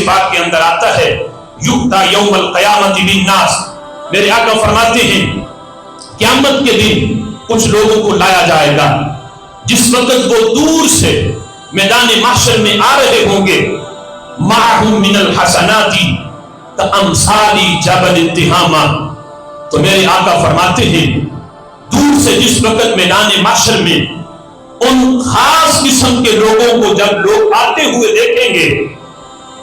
پاک کے اندر آتا ہے یؤتی یوم القیامت بالناس، میرے آقا فرماتے ہیں قیامت کے دن کچھ لوگوں کو لایا جائے گا جس وقت وہ دور سے میدان محشر میں آ رہے ہوں گے، معہم من الحسنات کامثال جبل التہامہ، تو میرے آقا فرماتے ہیں دور سے جس وقت میدان محشر میں ان خاص قسم کے لوگوں کو جب لوگ آتے ہوئے دیکھیں گے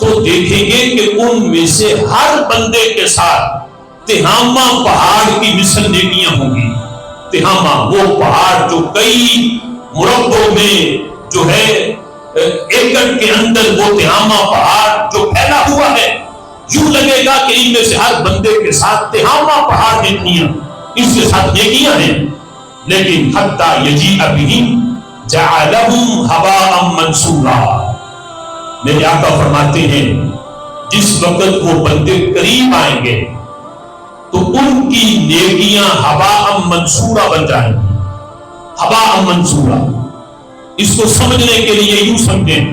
تو دیکھیں گے کہ ان میں سے ہر بندے کے ساتھ تہامہ پہاڑ کی مثل نیکیاں ہوں گی۔ تہامہ وہ پہاڑ جو کئی مربعوں میں جو ہے ایکڑ کے اندر وہ تہامہ پہاڑ جو پھیلا ہوا ہے، یوں لگے گا کہ ان میں سے ہر بندے کے ساتھ تہامہ پہاڑ نیکیاں، اس کے ساتھ نیکیاں ہیں، لیکن حتی یجیء بہم جعلہم ھباء منثورا، میرے آقا فرماتے ہیں جس وقت وہ بندے قریب آئیں گے تو ان کی نیکیاں ھباء منثورا بن جائیں گی۔ ھباء منثورا، اس کو سمجھنے کے لیے یوں سمجھیں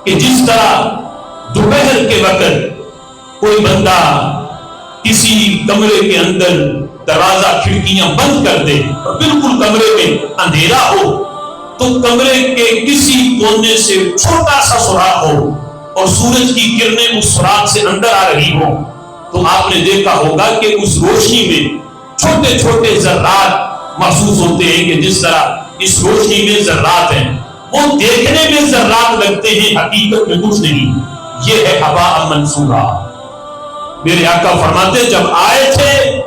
کہ جس طرح دوپہر کے وقت کوئی بندہ کسی کمرے کے اندر دروازہ کھڑکیاں بند کر دے اور بالکل کمرے میں اندھیرا ہو تو کمرے کے کسی کونے سے چھوٹا سا سوراخ ہو اور سورج کی کرنیں اس سوراخ سے اندر آ رہی ہوں تو آپ نے دیکھا ہوگا کہ اس روشنی میں چھوٹے چھوٹے ذرات محسوس ہوتے ہیں کہ جس طرح اس روشنی میں ذرات ہیں، وہ دیکھنے میں ذرات لگتے ہیں، حقیقت میں کچھ نہیں، یہ ہے ھباء منثورا۔ میرے آقا فرماتے جب آئے تھے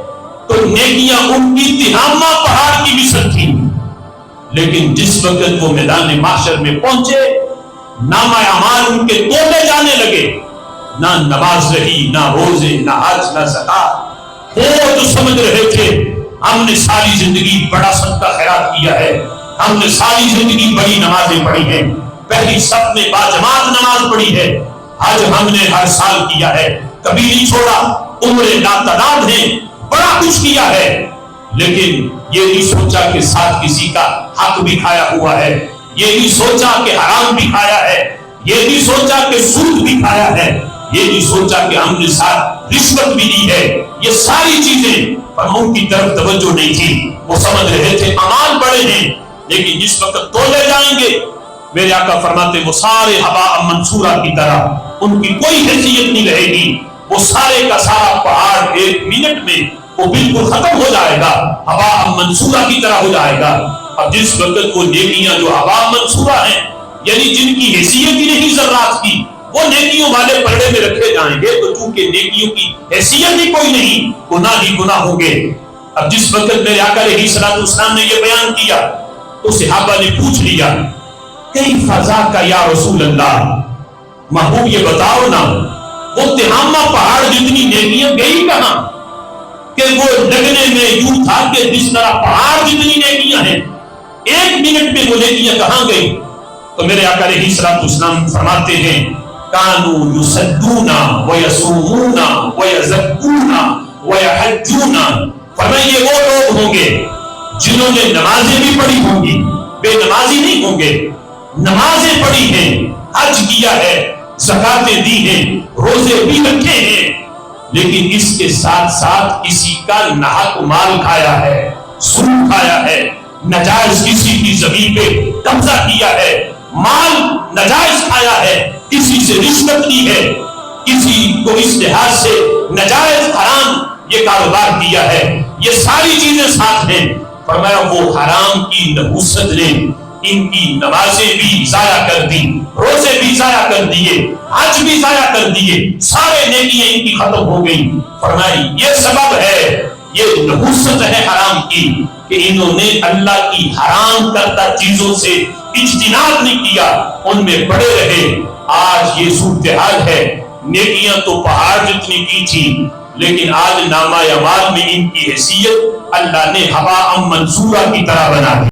تو نیکیاں ان کی تہامہ پہاڑ کی مثل تھی، لیکن جس وقت وہ میدان محشر میں پہنچے نامہ اعمال ان کے تولے جانے لگے، نہ نماز رہی، نہ روزے، نہ حج، نہ زکات، وہ جو سمجھ رہے تھے ہم نے ساری زندگی بڑا صدقہ خیرات کیا ہے، ہم نے ساری زندگی بڑی نمازیں پڑھی ہیں، پہلی صف میں باجماعت نماز پڑھی ہے، حج ہم نے ہر سال کیا ہے، کبھی نہیں چھوڑا، عمریں لاتعداد ہیں، بڑا کچھ کیا ہے، لیکن یہ نہیں سوچا کہ ساتھ کسی کا حق بھی کھایا ہوا ہے، یہ نہیں سوچا کہ حرام بھی کھایا ہے، یہ نہیں سوچا کہ سود بھی کھایا ہے، یہ نہیں سوچا کہ ہم نے ساتھ رشوت بھی دی ہے، یہ ساری چیزیں پر ان کی طرف توجہ نہیں تھی، وہ سمجھ رہے تھے اعمال بڑے ہیں، لیکن جس وقت تولے جائیں گے میرے آقا فرماتے وہ سارے ھباء منثورا کی طرح ان کی کوئی حیثیت نہیں رہے گی، وہ سارے کا سارا پہاڑ ایک منٹ میں وہ بالکل ختم ہو جائے گا، ھباء منثورا کی طرح ہو جائے گا۔ اب جس وقت وہ نیکیاں جو ھباء منثورا ہیں یعنی جن کی حیثیت ہی نہیں ذرات کی، وہ نیکیوں والے پرڑے میں رکھے جائیں گے تو چونکہ نیکیوں کی حیثیت ہی کوئی نہیں، گناہ ہی گناہ ہوں گے۔ اب جس وقت میرے آقا علیہ الصلوۃ والسلام نے یہ بیان کیا تو صحابہ نے پوچھ لیا کیف ذاک یا رسول اللہ، محبوب یہ بتاؤ نا وہ تہامہ پہاڑ جتنی نیکیاں گئی کہاں، کہ وہ لگنے میں یوں تھا کہ جس طرح پہاڑ جتنی نیکیاں ہیں ایک منٹ میں وہ نیکیاں کہاں گئی؟ تو میرے آقا علیہ الصلوۃ والسلام فرماتے ہیں کانوا یصدون ویصومون ویزکون ویحجون، فرمایا یہ وہ لوگ ہوں گے جنہوں نے نمازیں بھی پڑھی ہوں گی، بے نمازی نہیں ہوں گے، نمازیں پڑھی ہیں، حج کیا ہے، زکاتیں دی ہیں، روزے بھی رکھے ہیں، لیکن اس کے ساتھ ساتھ کسی کا ناحق مال کھایا ہے، سود کھایا ہے، ناجائز کسی کی زمین پہ قبضہ کیا ہے، مال ناجائز کھایا ہے، کسی سے رشوت لی ہے، کسی کو اس لحاظ سے ناجائز حرام یہ کاروبار کیا ہے، یہ ساری چیزیں ساتھ ہیں۔ فرمایا وہ حرام کی نحوست نے ان کی نمازیں بھی ضائع کر دی، روزے بھی ضائع کر دیے، حج بھی ضائع کر دیے، سارے نیکیاں ان کی ختم ہو گئی۔ فرمایا یہ سبب ہے، یہ نحوست ہے حرام کی کہ انہوں نے اللہ کی حرام کردہ چیزوں سے اجتناب نہیں کیا، ان میں پڑے رہے۔ آج یہ صورتحال ہے، نیکیاں تو پہاڑ جتنی کی تھی لیکن آج نامہ اعمال میں ان کی حیثیت اللہ نے ھباء منثورا کی طرح بنا دی۔